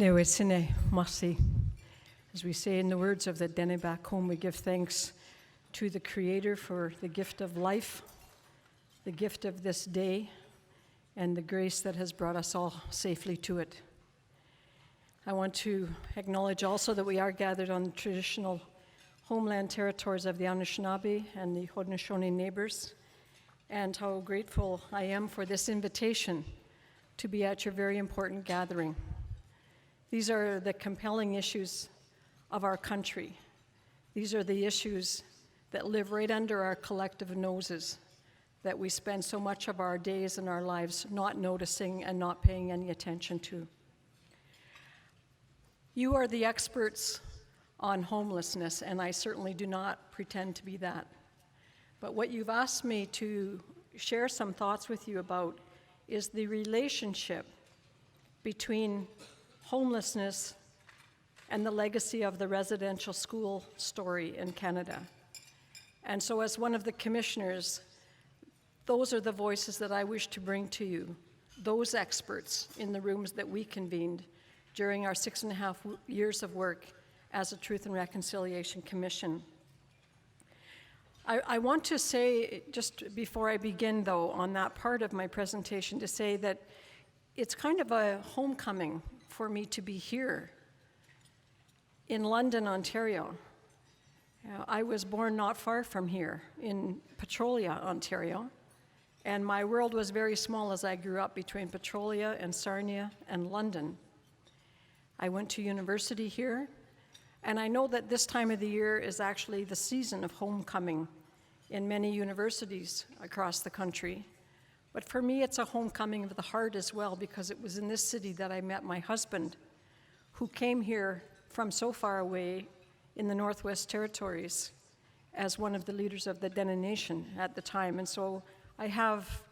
Newitsine Masi. As we say in the words of the Dene back home, we give thanks to the Creator for the gift of life, the gift of this day, and the grace that has brought us all safely to it. I want to acknowledge also that we are gathered on the traditional homeland territories of the Anishinaabe and the Haudenosaunee neighbors, and how grateful I am for this invitation to be at your very important gathering. These are the compelling issues of our country. These are the issues that live right under our collective noses, that we spend so much of our days and our lives not noticing and not paying any attention to. You are the experts on homelessness, and I certainly do not pretend to be that. But what you've asked me to share some thoughts with you about is the relationship between homelessness and the legacy of the residential school story in Canada. And so as one of the commissioners, those are the voices that I wish to bring to you, those experts in the rooms that we convened during our 6.5 years of work as a Truth and Reconciliation Commission. I want to say, just before I begin though, on that part of my presentation, to say that it's kind of a homecoming for me to be here in London, Ontario. I was born not far from here in Petrolia, Ontario, and my world was very small as I grew up between Petrolia and Sarnia and London. I went to university here, and I know that this time of the year is actually the season of homecoming in many universities across the country. But for me, it's a homecoming of the heart as well, because it was in this city that I met my husband, who came here from so far away in the Northwest Territories as one of the leaders of the Dene Nation at the time. And so I have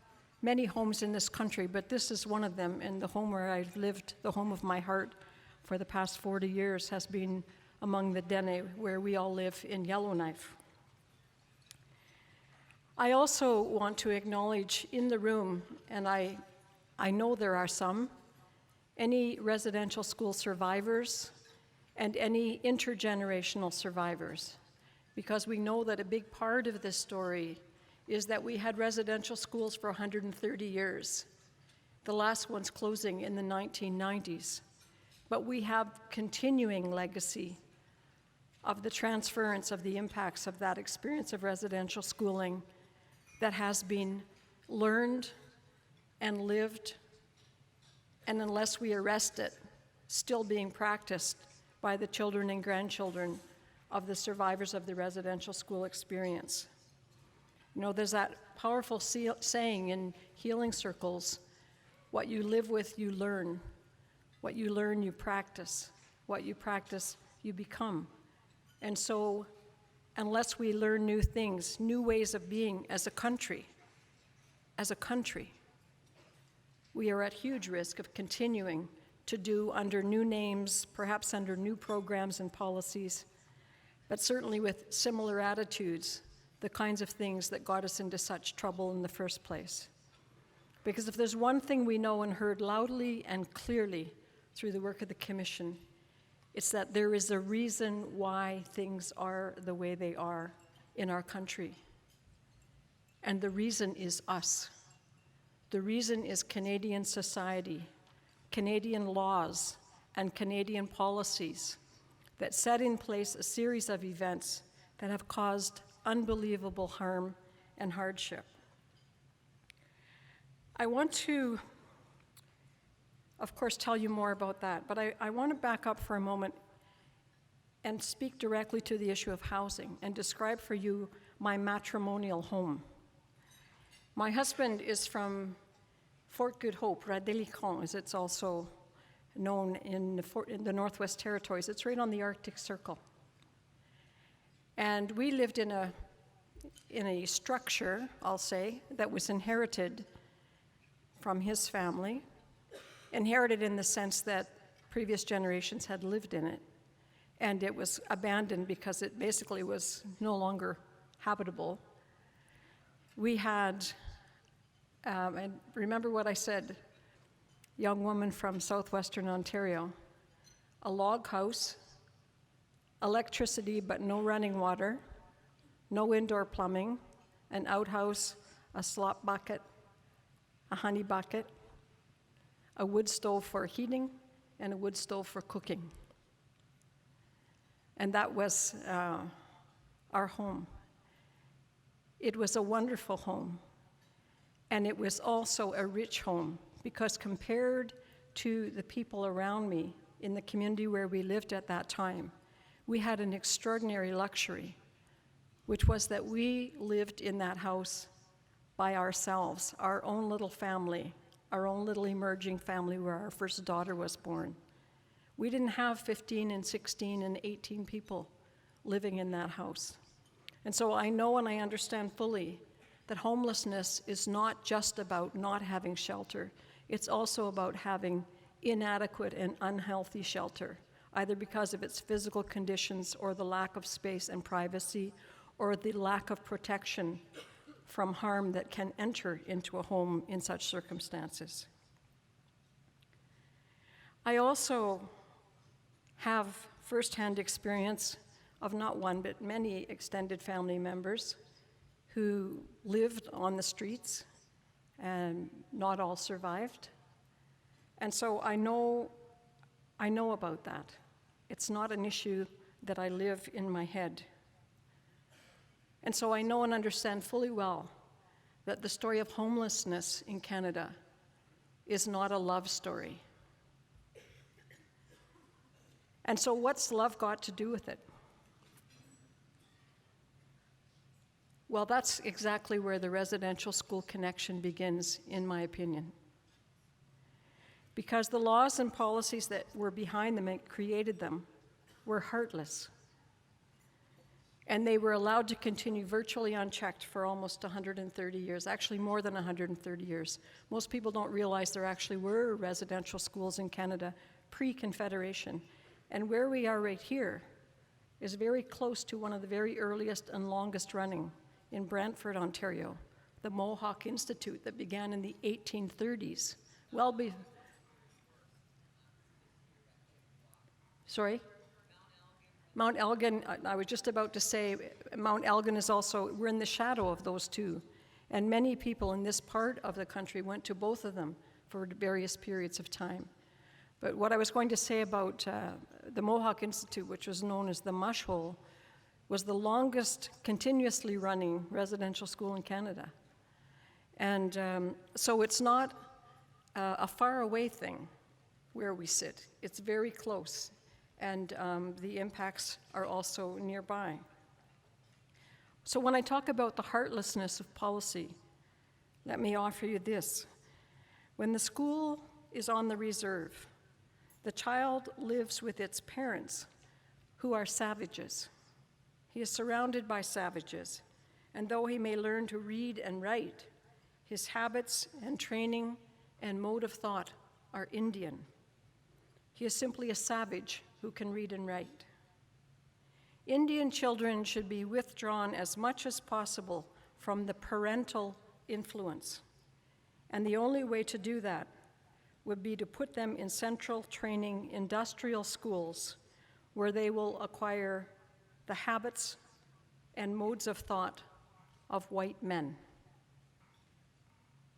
many homes in this country, but this is one of them, and the home where I've lived, the home of my heart for the past 40 years, has been among the Dene, where we all live in Yellowknife. I also want to acknowledge in the room, and I know there are some, any residential school survivors and any intergenerational survivors, because we know that a big part of this story is that we had residential schools for 130 years, the last ones closing in the 1990s. But we have continuing legacy of the transference of the impacts of that experience of residential schooling that has been learned and lived, and unless we arrest it, still being practiced by the children and grandchildren of the survivors of the residential school experience. You know, there's that powerful saying in healing circles, what you live with, you learn. What you learn, you practice. What you practice, you become. And so, unless we learn new things, new ways of being as a country, we are at huge risk of continuing to do under new names, perhaps under new programs and policies, but certainly with similar attitudes, the kinds of things that got us into such trouble in the first place. Because if there's one thing we know and heard loudly and clearly through the work of the Commission, it's that there is a reason why things are the way they are in our country. And the reason is us. The reason is Canadian society, Canadian laws, and Canadian policies that set in place a series of events that have caused unbelievable harm and hardship. I want to, of course, tell you more about that, but I want to back up for a moment and speak directly to the issue of housing and describe for you my matrimonial home. My husband is from Fort Good Hope, Radélicon, as it's also known in the Northwest Territories. It's right on the Arctic Circle. And we lived in a structure, I'll say, that was inherited from his family. Inherited in the sense that previous generations had lived in it, and it was abandoned because it basically was no longer habitable. We had, and remember what I said, young woman from southwestern Ontario, a log house, electricity but no running water, no indoor plumbing, an outhouse, a slop bucket, a honey bucket, a wood stove for heating, and a wood stove for cooking. And that was our home. It was a wonderful home, and it was also a rich home, because compared to the people around me in the community where we lived at that time, we had an extraordinary luxury, which was that we lived in that house by ourselves, our own little family, our own little emerging family where our first daughter was born. We didn't have 15 and 16 and 18 people living in that house. And so I know and I understand fully that homelessness is not just about not having shelter. It's also about having inadequate and unhealthy shelter, either because of its physical conditions or the lack of space and privacy or the lack of protection from harm that can enter into a home in such circumstances. I also have firsthand experience of not one but many extended family members who lived on the streets, and not all survived. And so I know about that. It's not an issue that I live in my head. And so I know and understand fully well that the story of homelessness in Canada is not a love story. And so what's love got to do with it? Well, that's exactly where the residential school connection begins, in my opinion. Because the laws and policies that were behind them and created them were heartless. And they were allowed to continue virtually unchecked for almost 130 years, actually more than 130 years. Most people don't realize there actually were residential schools in Canada pre-Confederation. And where we are right here is very close to one of the very earliest and longest running in Brantford, Ontario, the Mohawk Institute that began in the 1830s. Sorry? Mount Elgin, I was just about to say, Mount Elgin is also, we're in the shadow of those two. And many people in this part of the country went to both of them for various periods of time. But what I was going to say about the Mohawk Institute, which was known as the Mush Hole, was the longest continuously running residential school in Canada. And so it's not a far away thing where we sit. It's very close, and the impacts are also nearby. So when I talk about the heartlessness of policy, let me offer you this. When the school is on the reserve, the child lives with its parents, who are savages. He is surrounded by savages, and though he may learn to read and write, his habits and training and mode of thought are Indian. He is simply a savage who can read and write. Indian children should be withdrawn as much as possible from the parental influence, and the only way to do that would be to put them in central training industrial schools where they will acquire the habits and modes of thought of white men.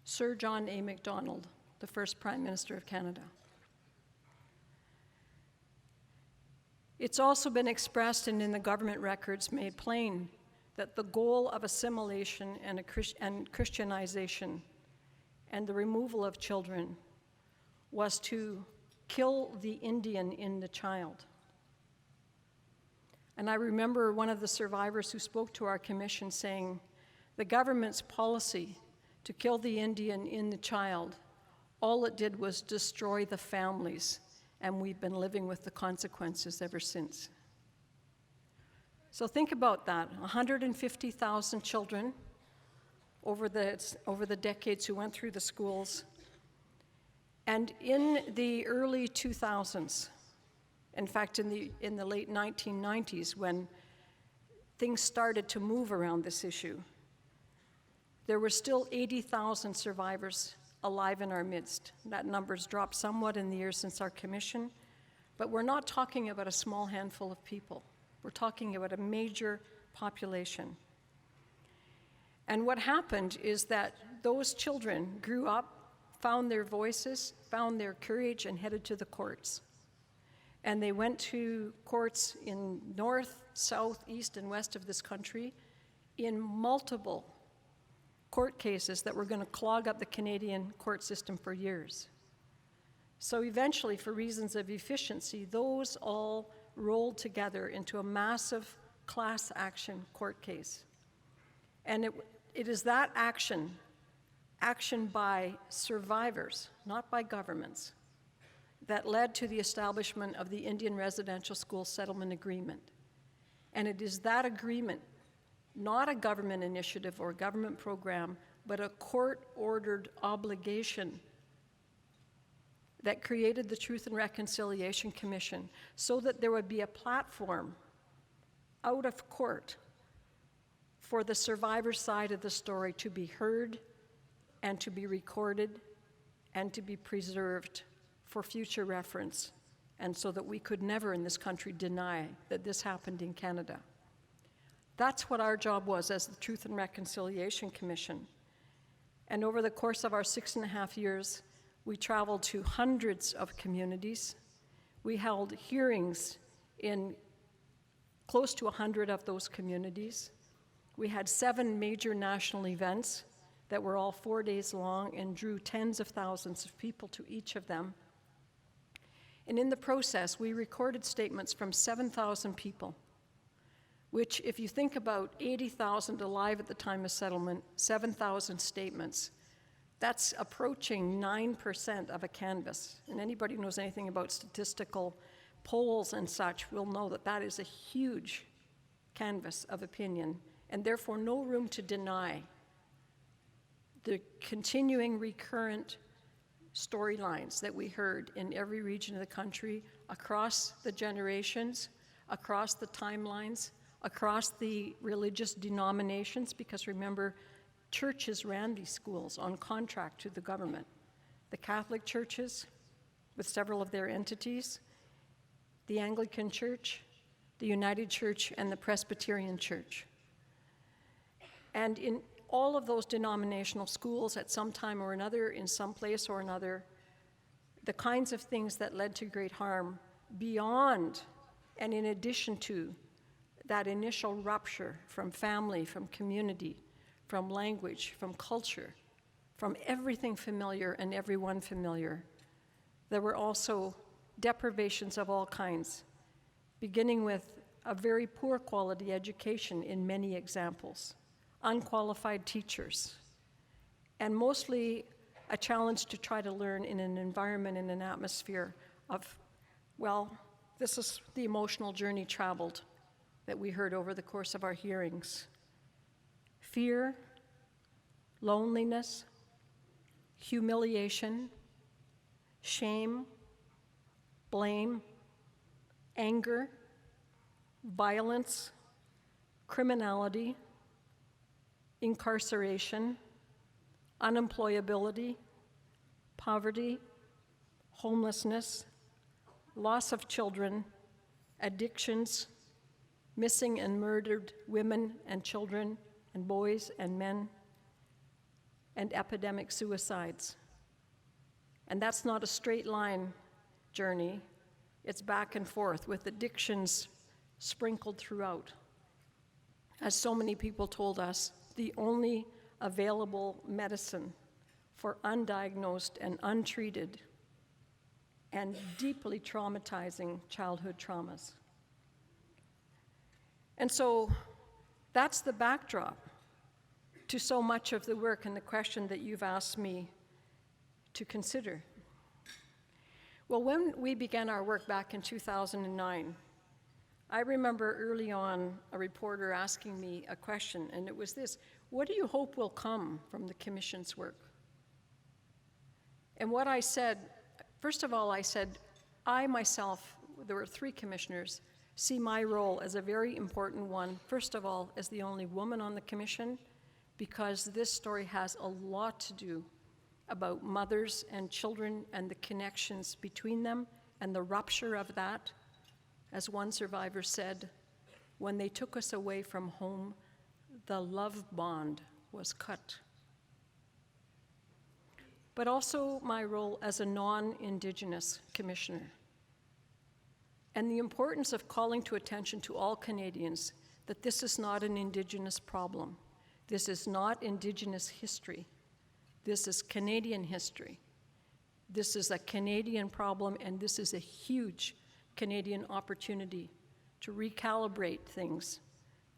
Sir John A. Macdonald, the first Prime Minister of Canada. It's also been expressed and in the government records made plain that the goal of assimilation and Christianization and the removal of children was to kill the Indian in the child. And I remember one of the survivors who spoke to our commission saying, the government's policy to kill the Indian in the child, all it did was destroy the families, and we've been living with the consequences ever since. So think about that, 150,000 children over the decades who went through the schools. And in the early 2000s, in fact, in the late 1990s, when things started to move around this issue, there were still 80,000 survivors alive in our midst. That number's dropped somewhat in the years since our commission, But we're not talking about a small handful of people. We're talking about a major population. And what happened is that those children grew up, found their voices, found their courage, and headed to the courts. And they went to courts in north, south, east, and west of this country in multiple court cases that were going to clog up the Canadian court system for years. So eventually, for reasons of efficiency, those all rolled together into a massive class action court case. And it is that action by survivors, not by governments, that led to the establishment of the Indian Residential School Settlement Agreement. And it is that agreement, not a government initiative or a government program, but a court-ordered obligation that created the Truth and Reconciliation Commission so that there would be a platform out of court for the survivor side of the story to be heard and to be recorded and to be preserved for future reference, and so that we could never in this country deny that this happened in Canada. That's what our job was as the Truth and Reconciliation Commission. And over the course of our 6.5 years, we traveled to hundreds of communities. We held hearings in close to 100 of those communities. We had 7 major national events that were all 4 days long and drew tens of thousands of people to each of them. And in the process, we recorded statements from 7,000 people, which, if you think about 80,000 alive at the time of settlement, 7,000 statements, that's approaching 9% of a canvas. And anybody who knows anything about statistical polls and such will know that that is a huge canvas of opinion, and therefore no room to deny the continuing recurrent storylines that we heard in every region of the country, across the generations, across the timelines, across the religious denominations, because remember, churches ran these schools on contract to the government. The Catholic churches, with several of their entities, the Anglican Church, the United Church, and the Presbyterian Church. And in all of those denominational schools, at some time or another, in some place or another, the kinds of things that led to great harm beyond and in addition to that initial rupture from family, from community, from language, from culture, from everything familiar and everyone familiar, there were also deprivations of all kinds, beginning with a very poor quality education in many examples, unqualified teachers, and mostly a challenge to try to learn in an environment, in an atmosphere of, well, this is the emotional journey traveled that we heard over the course of our hearings. Fear, loneliness, humiliation, shame, blame, anger, violence, criminality, incarceration, unemployability, poverty, homelessness, loss of children, addictions, missing and murdered women and children and boys and men, and epidemic suicides. And that's not a straight line journey. It's back and forth with addictions sprinkled throughout. As so many people told us, the only available medicine for undiagnosed and untreated and deeply traumatizing childhood traumas. And so that's the backdrop to so much of the work and the question that you've asked me to consider. Well, when we began our work back in 2009, I remember early on a reporter asking me a question, and it was this: what do you hope will come from the Commission's work? And what I said, first of all, I said, I myself, there were 3 commissioners, see my role as a very important one, first of all, as the only woman on the Commission, because this story has a lot to do about mothers and children and the connections between them and the rupture of that, as one survivor said, when they took us away from home, the love bond was cut. But also my role as a non-Indigenous commissioner, and the importance of calling to attention to all Canadians that this is not an Indigenous problem. This is not Indigenous history. This is Canadian history. This is a Canadian problem, and this is a huge Canadian opportunity to recalibrate things,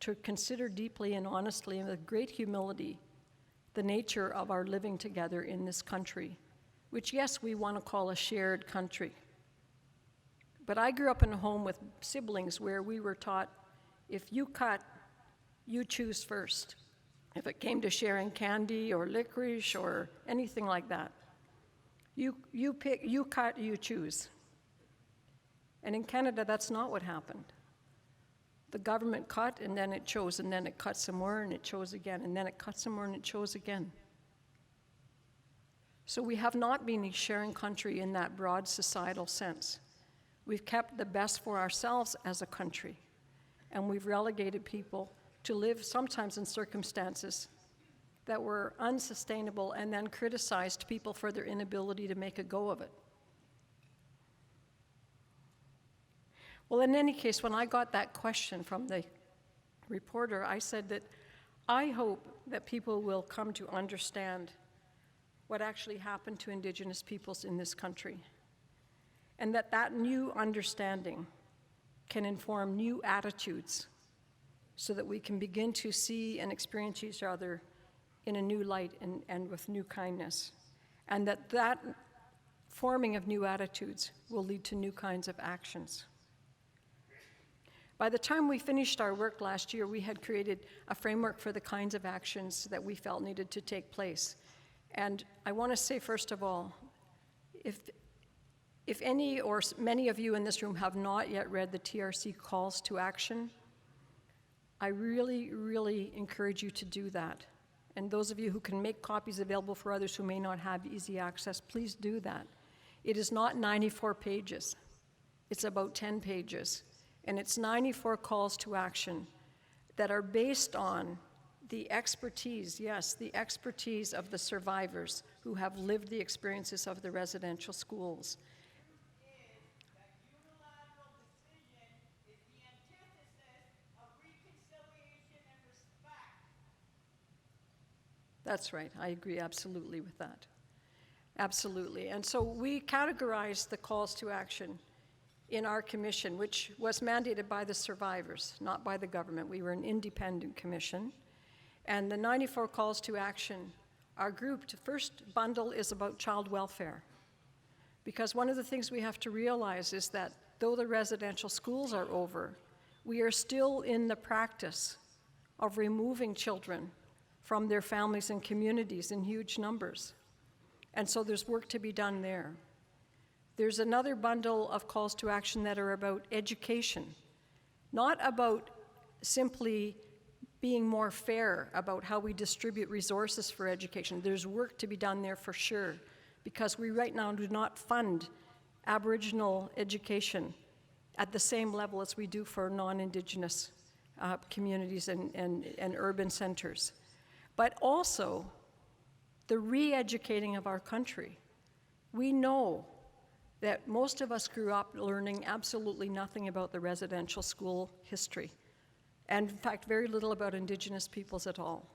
to consider deeply and honestly and with great humility the nature of our living together in this country, which, yes, we want to call a shared country. But I grew up in a home with siblings where we were taught, if you cut, you choose first. If it came to sharing candy or licorice or anything like that, you pick, you cut, you choose. And in Canada, that's not what happened. The government cut, and then it chose, and then it cut some more, and it chose again, and then it cut some more, and it chose again. So we have not been a sharing country in that broad societal sense. We've kept the best for ourselves as a country, and we've relegated people to live sometimes in circumstances that were unsustainable and then criticized people for their inability to make a go of it. Well, in any case, when I got that question from the reporter, I said that I hope that people will come to understand what actually happened to Indigenous peoples in this country, and that that new understanding can inform new attitudes so that we can begin to see and experience each other in a new light and with new kindness, and that that forming of new attitudes will lead to new kinds of actions. By the time we finished our work last year, we had created a framework for the kinds of actions that we felt needed to take place. And I want to say, first of all, if any or many of you in this room have not yet read the TRC calls to action, I really, really encourage you to do that. And those of you who can make copies available for others who may not have easy access, please do that. It is not 94 pages. It's about 10 pages. And it's 94 calls to action that are based on the expertise, yes, the expertise of the survivors who have lived the experiences of the residential schools. That's right, I agree absolutely with that. Absolutely. And so we categorized the calls to action in our commission, which was mandated by the survivors, not by the government. We were an independent commission. And the 94 calls to action are grouped. The first bundle is about child welfare. Because one of the things we have to realize is that though the residential schools are over, we are still in the practice of removing children from their families and communities in huge numbers. And so there's work to be done there. There's another bundle of calls to action that are about education, not about simply being more fair about how we distribute resources for education. There's work to be done there for sure, because we right now do not fund Aboriginal education at the same level as we do for non-Indigenous communities and urban centers. But also the re-educating of our country. We know that most of us grew up learning absolutely nothing about the residential school history, and in fact, very little about Indigenous peoples at all.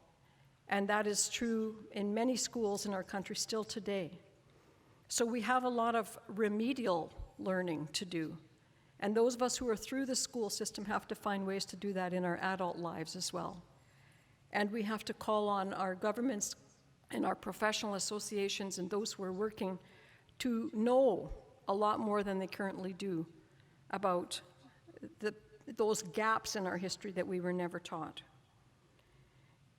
And that is true in many schools in our country still today. So we have a lot of remedial learning to do. And those of us who are through the school system have to find ways to do that in our adult lives as well. And we have to call on our governments and our professional associations and those who are working to know a lot more than they currently do about those gaps in our history that we were never taught.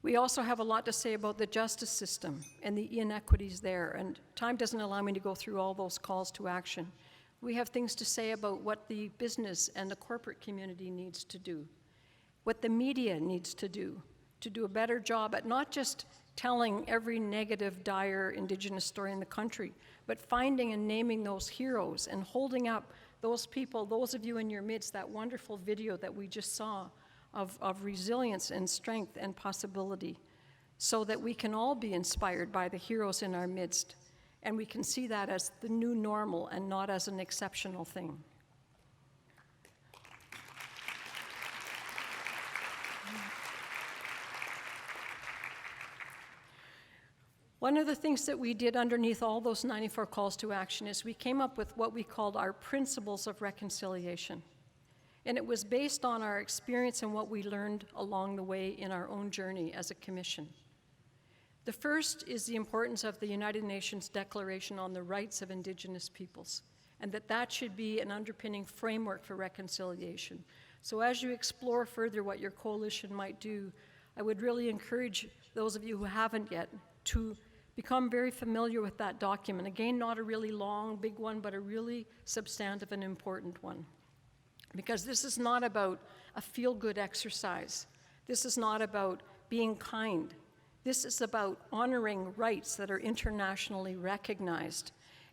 We also have a lot to say about the justice system and the inequities there, and time doesn't allow me to go through all those calls to action. We have things to say about what the business and the corporate community needs to do, what the media needs to do a better job at not just telling every negative, dire Indigenous story in the country, but finding and naming those heroes and holding up those people, those of you in your midst, that wonderful video that we just saw of resilience and strength and possibility, so that we can all be inspired by the heroes in our midst, and we can see that as the new normal and not as an exceptional thing. One of the things that we did underneath all those 94 calls to action is we came up with what we called our principles of reconciliation. And it was based on our experience and what we learned along the way in our own journey as a commission. The first is the importance of the United Nations Declaration on the Rights of Indigenous Peoples, and that should be an underpinning framework for reconciliation. So as you explore further what your coalition might do, I would really encourage those of you who haven't yet to become very familiar with that document. Again, not a really long, big one, but a really substantive and important one. Because this is not about a feel-good exercise. This is not about being kind. This is about honoring rights that are internationally recognized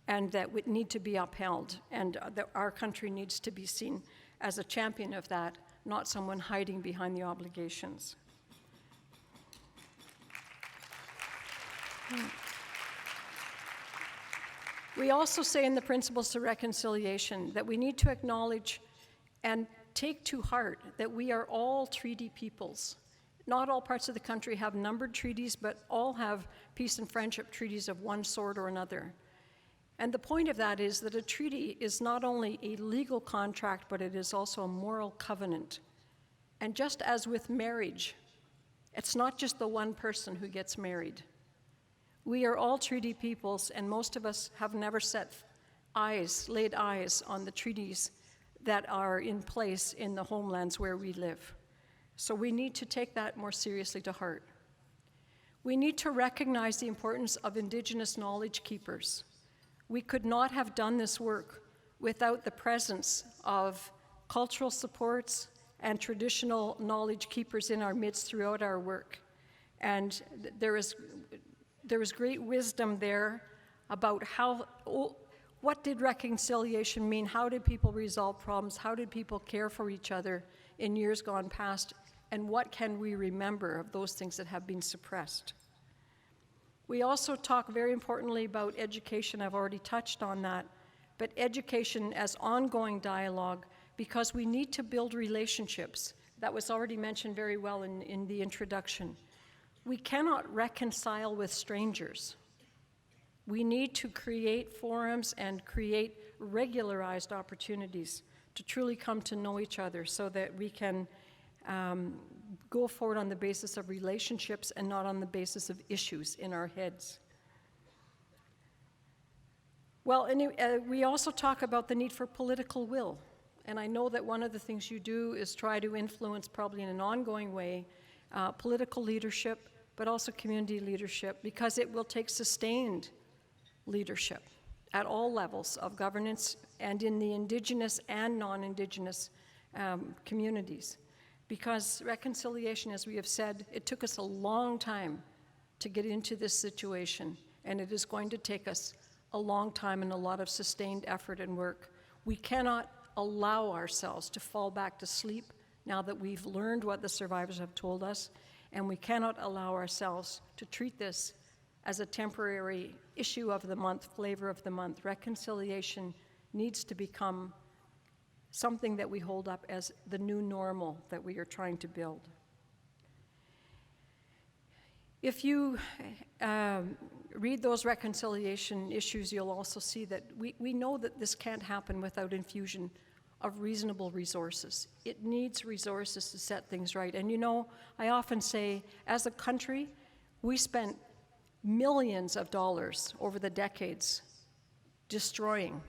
and that would need to be upheld. And that our country needs to be seen as a champion of that, not someone hiding behind the obligations. We also say in the Principles to Reconciliation that we need to acknowledge and take to heart that we are all treaty peoples. Not all parts of the country have numbered treaties, but all have peace and friendship treaties of one sort or another. And the point of that is that a treaty is not only a legal contract, but it is also a moral covenant. And just as with marriage, it's not just the one person who gets married. We are all treaty peoples, and most of us have never laid eyes on the treaties that are in place in the homelands where we live. So we need to take that more seriously to heart. We need to recognize the importance of Indigenous knowledge keepers. We could not have done this work without the presence of cultural supports and traditional knowledge keepers in our midst throughout our work. And there is great wisdom there about what did reconciliation mean? How did people resolve problems? How did people care for each other in years gone past? And what can we remember of those things that have been suppressed? We also talk very importantly about education. I've already touched on that, but education as ongoing dialogue, because we need to build relationships. That was already mentioned very well in the introduction. We cannot reconcile with strangers. We need to create forums and create regularized opportunities to truly come to know each other so that we can go forward on the basis of relationships and not on the basis of issues in our heads. Well, we also talk about the need for political will. And I know that one of the things you do is try to influence, probably in an ongoing way, political leadership, but also community leadership, because it will take sustained leadership at all levels of governance and in the Indigenous and non-Indigenous communities. Because reconciliation, as we have said, it took us a long time to get into this situation, and it is going to take us a long time and a lot of sustained effort and work. We cannot allow ourselves to fall back to sleep now that we've learned what the survivors have told us, and we cannot allow ourselves to treat this as a temporary issue of the month, flavor of the month. Reconciliation needs to become something that we hold up as the new normal that we are trying to build. If you read those reconciliation issues, you'll also see that we know that this can't happen without infusion of reasonable resources. It needs resources to set things right. And you know, I often say, as a country, we spent millions of dollars over the decades destroying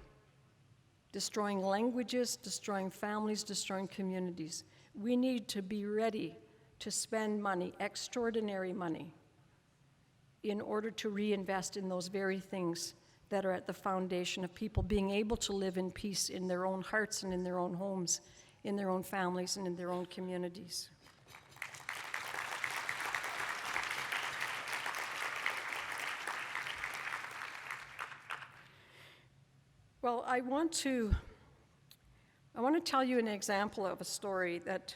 languages, destroying families, destroying communities. We need to be ready to spend money, extraordinary money, in order to reinvest in those very things that are at the foundation of people being able to live in peace in their own hearts and in their own homes, in their own families and in their own communities. Well, I want to tell you an example of a story that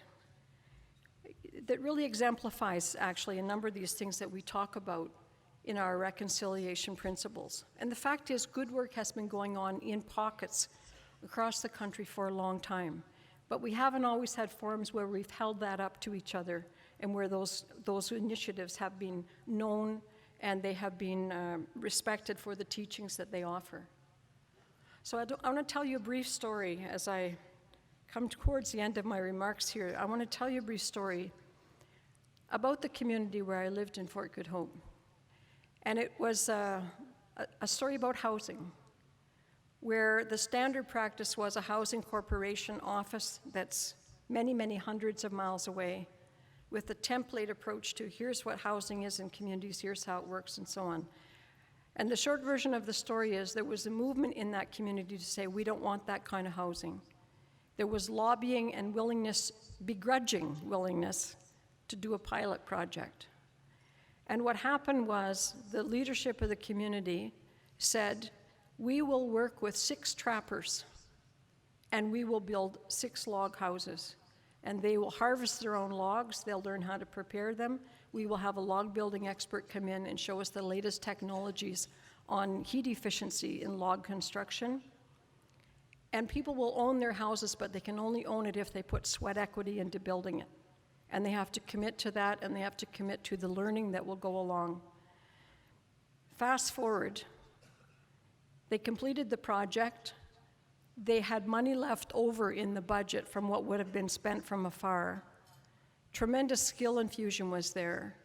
really exemplifies actually a number of these things that we talk about in our reconciliation principles. And the fact is, good work has been going on in pockets across the country for a long time. But we haven't always had forums where we've held that up to each other and where those initiatives have been known and they have been respected for the teachings that they offer. So I want to tell you a brief story as I come towards the end of my remarks here. I want to tell you a brief story about the community where I lived in Fort Good Hope. And it was a story about housing, where the standard practice was a housing corporation office that's many, many hundreds of miles away with a template approach to here's what housing is in communities, here's how it works, and so on. And the short version of the story is there was a movement in that community to say, we don't want that kind of housing. There was lobbying and willingness, begrudging willingness, to do a pilot project. And what happened was the leadership of the community said, we will work with 6 trappers and we will build 6 log houses. And they will harvest their own logs, they'll learn how to prepare them. We will have a log building expert come in and show us the latest technologies on heat efficiency in log construction. And people will own their houses, but they can only own it if they put sweat equity into building it. And they have to commit to that, and they have to commit to the learning that will go along. Fast forward, they completed the project. They had money left over in the budget from what would have been spent from afar. Tremendous skill infusion was there.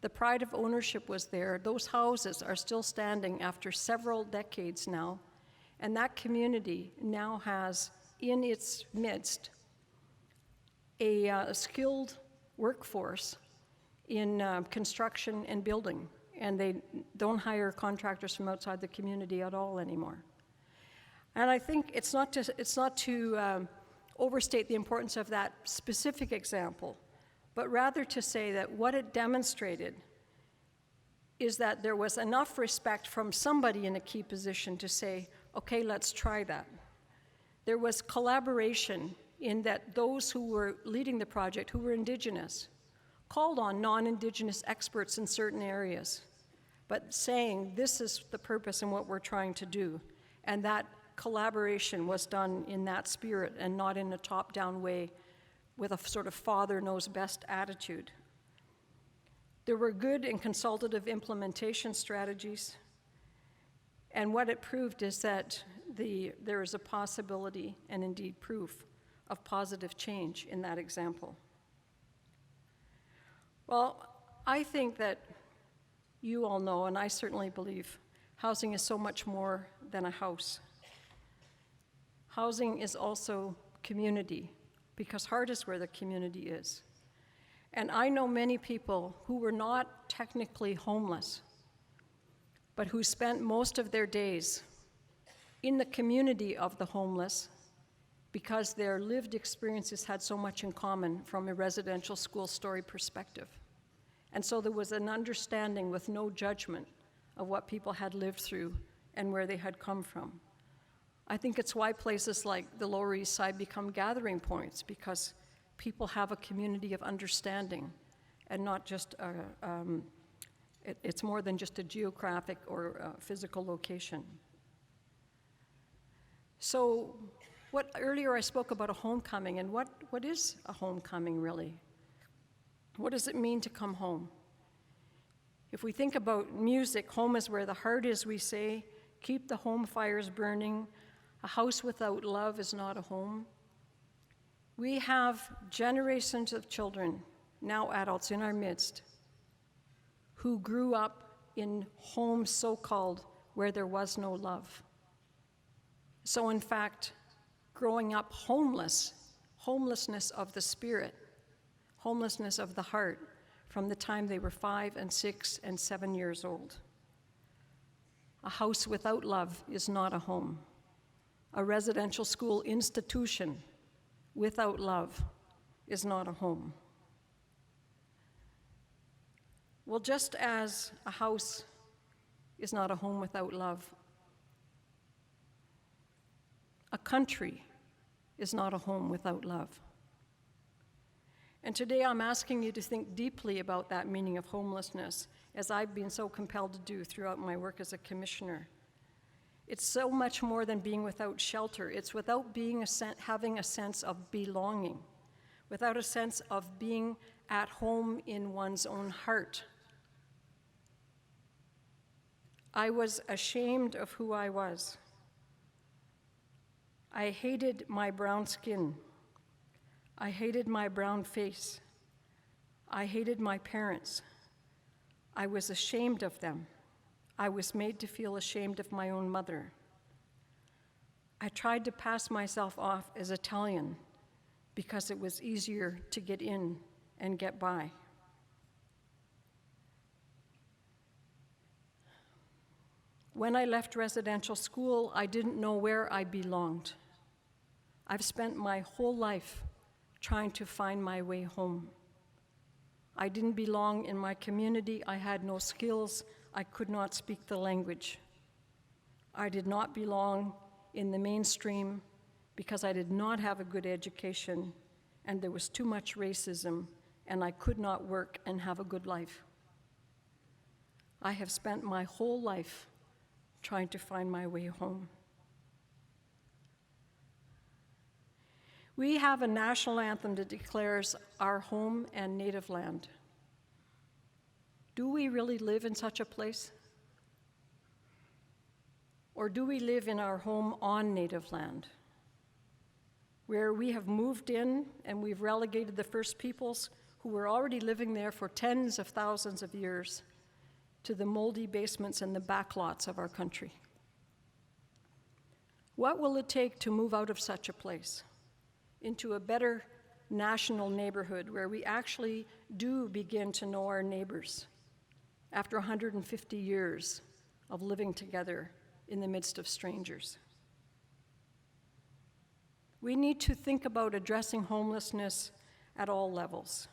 The pride of ownership was there. Those houses are still standing after several decades now. And that community now has in its midst a skilled workforce in construction and building, and they don't hire contractors from outside the community at all anymore. And I think it's not to overstate the importance of that specific example, but rather to say that what it demonstrated is that there was enough respect from somebody in a key position to say, okay, let's try that. There was collaboration in that those who were leading the project, who were Indigenous, called on non-Indigenous experts in certain areas, but saying this is the purpose and what we're trying to do. And that collaboration was done in that spirit and not in a top-down way with a sort of father knows best attitude. There were good and consultative implementation strategies, and what it proved is that there is a possibility and indeed proof of positive change in that example. Well, I think that you all know, and I certainly believe, housing is so much more than a house. Housing is also community, because heart is where the community is. And I know many people who were not technically homeless, but who spent most of their days in the community of the homeless because their lived experiences had so much in common from a residential school story perspective. And so there was an understanding with no judgment of what people had lived through and where they had come from. I think it's why places like the Lower East Side become gathering points, because people have a community of understanding and not just, it's more than just a geographic or physical location. So earlier I spoke about a homecoming, and what is a homecoming really? What does it mean to come home? If we think about music, home is where the heart is, we say. Keep the home fires burning. A house without love is not a home. We have generations of children, now adults in our midst, who grew up in homes so-called where there was no love. So in fact, growing up homeless, homelessness of the spirit, homelessness of the heart, from the time they were 5 and 6 and 7 years old. A house without love is not a home. A residential school institution without love is not a home. Well, just as a house is not a home without love, A country is not a home without love. And today I'm asking you to think deeply about that meaning of homelessness, as I've been so compelled to do throughout my work as a commissioner. It's so much more than being without shelter. It's without having a sense of belonging, without a sense of being at home in one's own heart. I was ashamed of who I was. I hated my brown skin. I hated my brown face. I hated my parents. I was ashamed of them. I was made to feel ashamed of my own mother. I tried to pass myself off as Italian because it was easier to get in and get by. When I left residential school, I didn't know where I belonged. I've spent my whole life trying to find my way home. I didn't belong in my community. I had no skills. I could not speak the language. I did not belong in the mainstream because I did not have a good education, and there was too much racism, and I could not work and have a good life. I have spent my whole life trying to find my way home. We have a national anthem that declares our home and native land. Do we really live in such a place? Or do we live in our home on native land, where we have moved in and we've relegated the First Peoples, who were already living there for tens of thousands of years, to the moldy basements and the backlots of our country? What will it take to move out of such a place into a better national neighborhood where we actually do begin to know our neighbors after 150 years of living together in the midst of strangers? We need to think about addressing homelessness at all levels.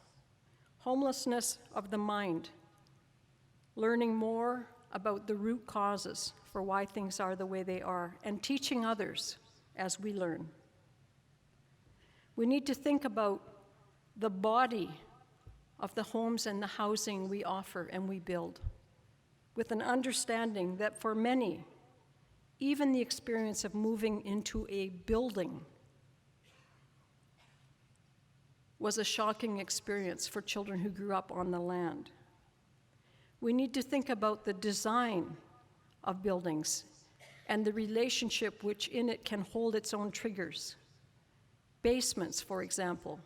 Homelessness of the mind, learning more about the root causes for why things are the way they are, and teaching others as we learn. We need to think about the body of the homes and the housing we offer and we build, with an understanding that for many, even the experience of moving into a building was a shocking experience for children who grew up on the land. We need to think about the design of buildings and the relationship which in it can hold its own triggers. Basements, for example,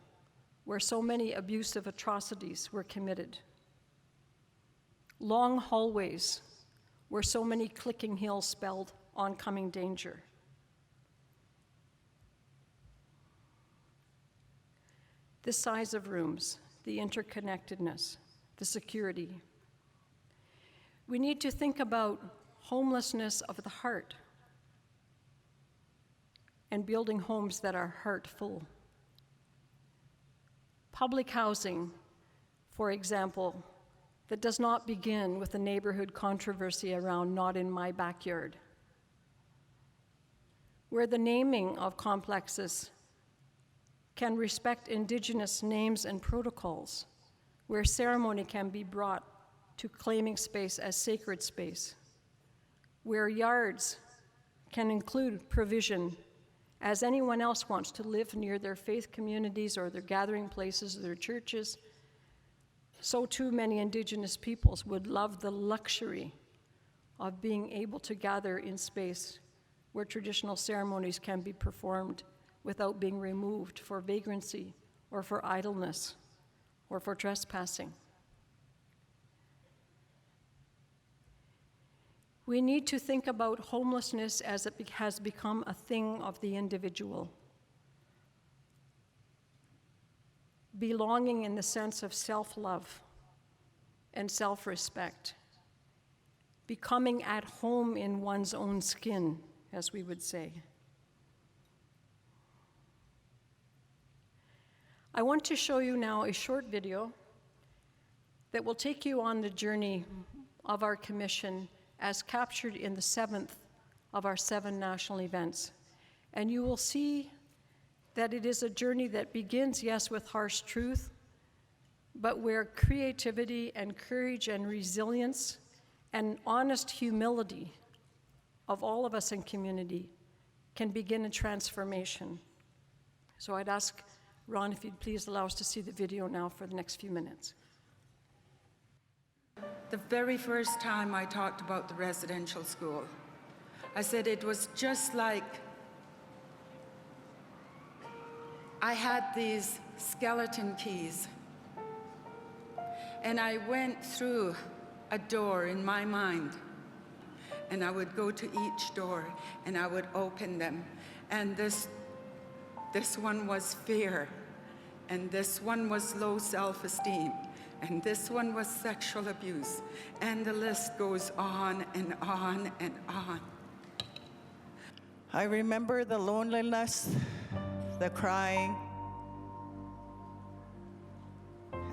where so many abusive atrocities were committed. Long hallways, where so many clicking heels spelled oncoming danger. The size of rooms, the interconnectedness, the security. We need to think about homelessness of the heart and building homes that are heartful. Public housing, for example, that does not begin with a neighborhood controversy around not in my backyard, where the naming of complexes can respect Indigenous names and protocols, where ceremony can be brought to claiming space as sacred space, where yards can include provision as anyone else wants to live near their faith communities or their gathering places or their churches. So too many Indigenous peoples would love the luxury of being able to gather in space where traditional ceremonies can be performed without being removed for vagrancy or for idleness or for trespassing. We need to think about homelessness as it has become a thing of the individual. Belonging in the sense of self-love and self-respect. Becoming at home in one's own skin, as we would say. I want to show you now a short video that will take you on the journey of our commission as captured in the 7th of our 7 national events. And you will see that it is a journey that begins, yes, with harsh truth, but where creativity and courage and resilience and honest humility of all of us in community can begin a transformation. So I'd ask Ron if you'd please allow us to see the video now for the next few minutes. The very first time I talked about the residential school, I said it was just like I had these skeleton keys, and I went through a door in my mind, and I would go to each door and I would open them, and this one was fear, and this one was low self-esteem, and this one was sexual abuse, and the list goes on and on and on. I remember the loneliness, the crying,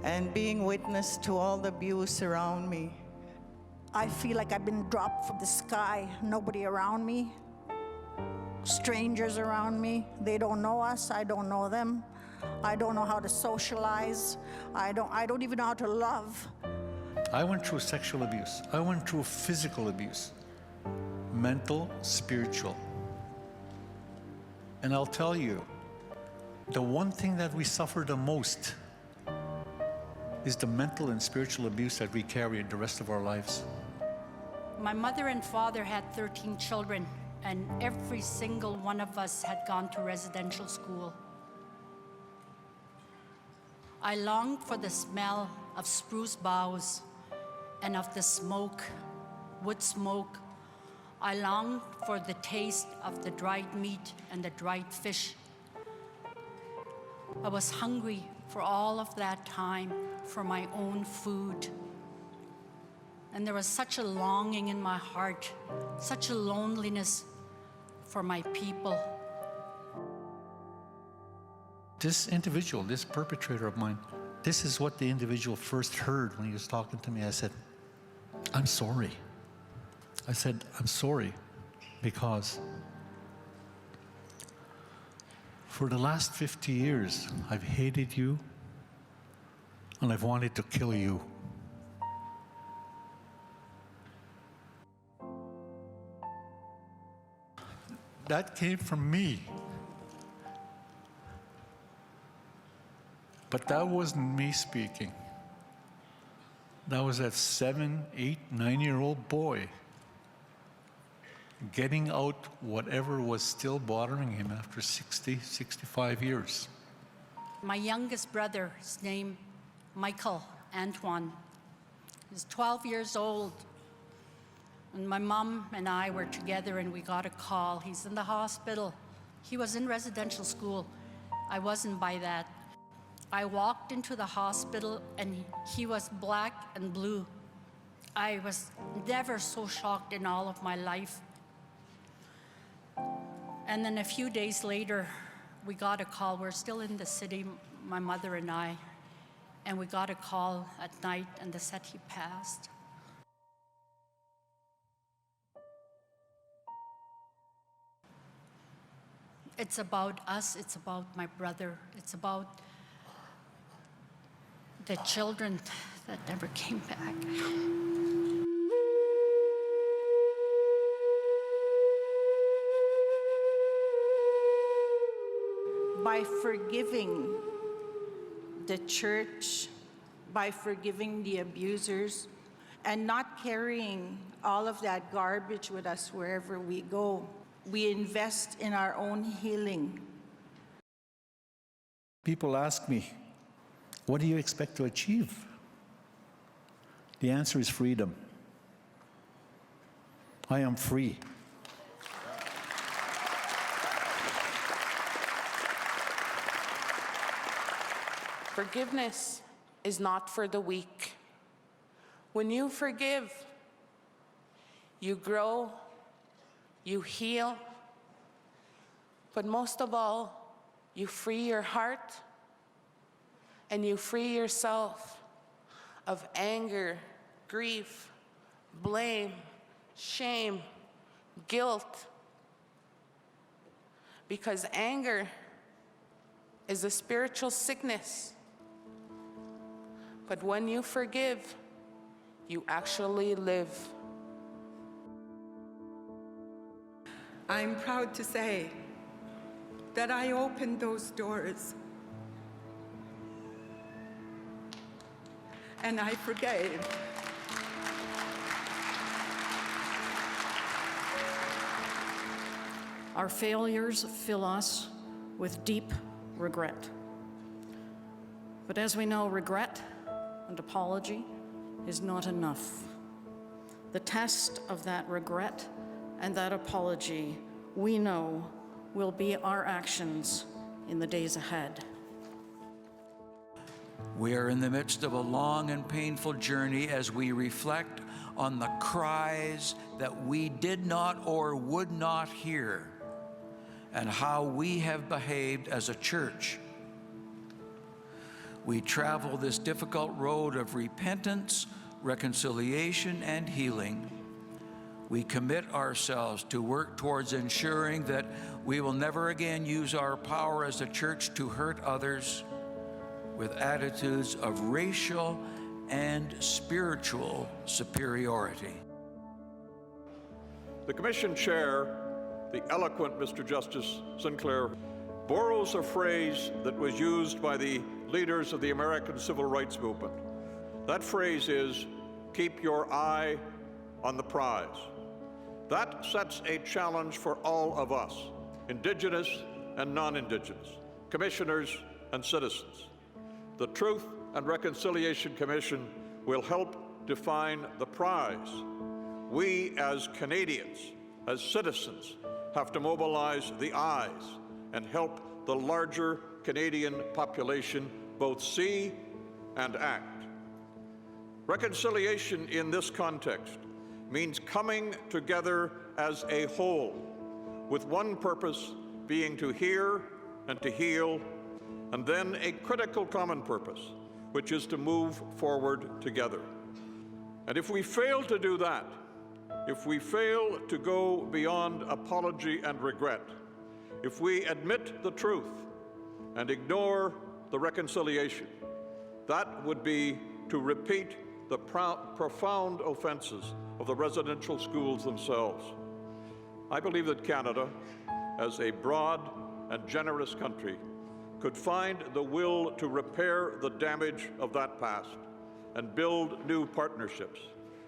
and being witness to all the abuse around me. I feel like I've been dropped from the sky. Nobody around me, strangers around me. They don't know us, I don't know them. I don't know how to socialize. I don't even know how to love. I went through sexual abuse. I went through physical abuse, mental, spiritual. And I'll tell you, the one thing that we suffer the most is the mental and spiritual abuse that we carry the rest of our lives. My mother and father had 13 children, and every single one of us had gone to residential school. I longed for the smell of spruce boughs and of the smoke, wood smoke. I longed for the taste of the dried meat and the dried fish. I was hungry for all of that time for my own food. And there was such a longing in my heart, such a loneliness for my people. This individual, this perpetrator of mine, this is what the individual first heard when he was talking to me. I said, I'm sorry. I said, I'm sorry because for the last 50 years, I've hated you and I've wanted to kill you. That came from me. But that wasn't me speaking. That was that 7, 8, 9-year-old boy getting out whatever was still bothering him after 60, 65 years. My youngest brother, his name Michael Antoine, he's 12 years old. And my mom and I were together and we got a call. He's in the hospital. He was in residential school. I wasn't by that. I walked into the hospital and he was black and blue. I was never so shocked in all of my life. And then a few days later, we got a call. We're still in the city, my mother and I, and we got a call at night and they said he passed. It's about us, it's about my brother, it's about the children that never came back. By forgiving the church, by forgiving the abusers, and not carrying all of that garbage with us wherever we go, we invest in our own healing. People ask me, what do you expect to achieve? The answer is freedom. I am free. Forgiveness is not for the weak. When you forgive, you grow, you heal, but most of all, you free your heart and you free yourself of anger, grief, blame, shame, guilt. because anger is a spiritual sickness. But when you forgive, you actually live. I'm proud to say that I opened those doors and I forgave. Our failures fill us with deep regret. But as we know, regret and apology is not enough. The test of that regret and that apology, we know, will be our actions in the days ahead. We are in the midst of a long and painful journey as we reflect on the cries that we did not or would not hear, and how we have behaved as a church. We travel this difficult road of repentance, reconciliation, and healing. We commit ourselves to work towards ensuring that we will never again use our power as a church to hurt others with attitudes of racial and spiritual superiority. The Commission Chair, the eloquent Mr. Justice Sinclair, borrows a phrase that was used by the leaders of the American Civil Rights Movement. That phrase is, keep your eye on the prize. That sets a challenge for all of us, Indigenous and non-Indigenous, commissioners and citizens. The Truth and Reconciliation Commission will help define the prize. We as Canadians, as citizens, have to mobilize the eyes and help the larger Canadian population both see and act. Reconciliation in this context means coming together as a whole, with one purpose being to hear and to heal, and then a critical common purpose, which is to move forward together. And if we fail to do that, if we fail to go beyond apology and regret, if we admit the truth and ignore the reconciliation, that would be to repeat the profound offenses of the residential schools themselves. I believe that Canada, as a broad and generous country, could find the will to repair the damage of that past and build new partnerships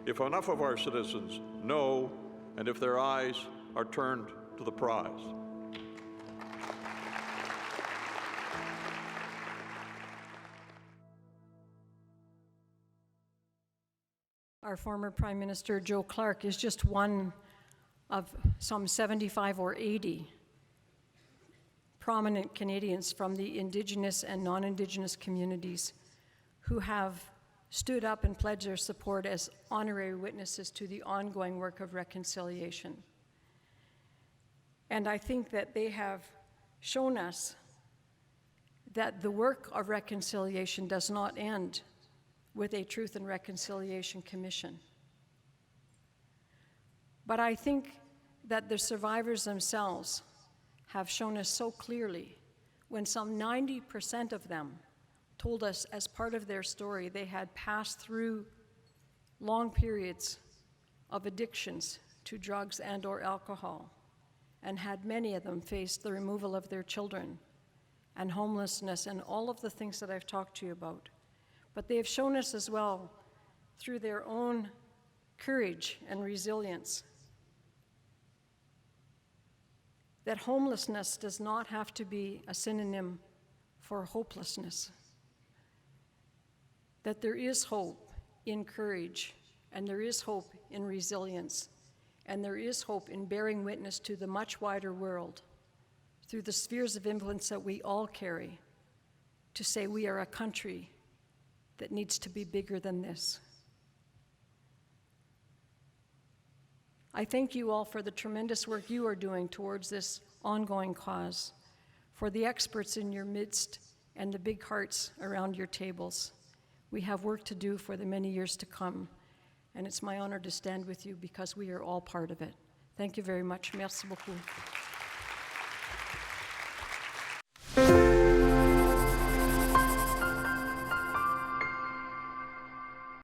if enough of our citizens know and if their eyes are turned to the prize. Our former Prime Minister, Joe Clark, is just one of some 75 or 80 prominent Canadians from the Indigenous and non-Indigenous communities who have stood up and pledged their support as honorary witnesses to the ongoing work of reconciliation. And I think that they have shown us that the work of reconciliation does not end with a Truth and Reconciliation Commission. But I think that the survivors themselves have shown us so clearly when some 90% of them told us as part of their story they had passed through long periods of addictions to drugs and or alcohol, and had many of them faced the removal of their children and homelessness and all of the things that I've talked to you about. But they have shown us as well, through their own courage and resilience, that homelessness does not have to be a synonym for hopelessness. That there is hope in courage, and there is hope in resilience, and there is hope in bearing witness to the much wider world through the spheres of influence that we all carry, to say we are a country that needs to be bigger than this. I thank you all for the tremendous work you are doing towards this ongoing cause, for the experts in your midst and the big hearts around your tables. We have work to do for the many years to come, and it's my honor to stand with you because we are all part of it. Thank you very much. Merci beaucoup.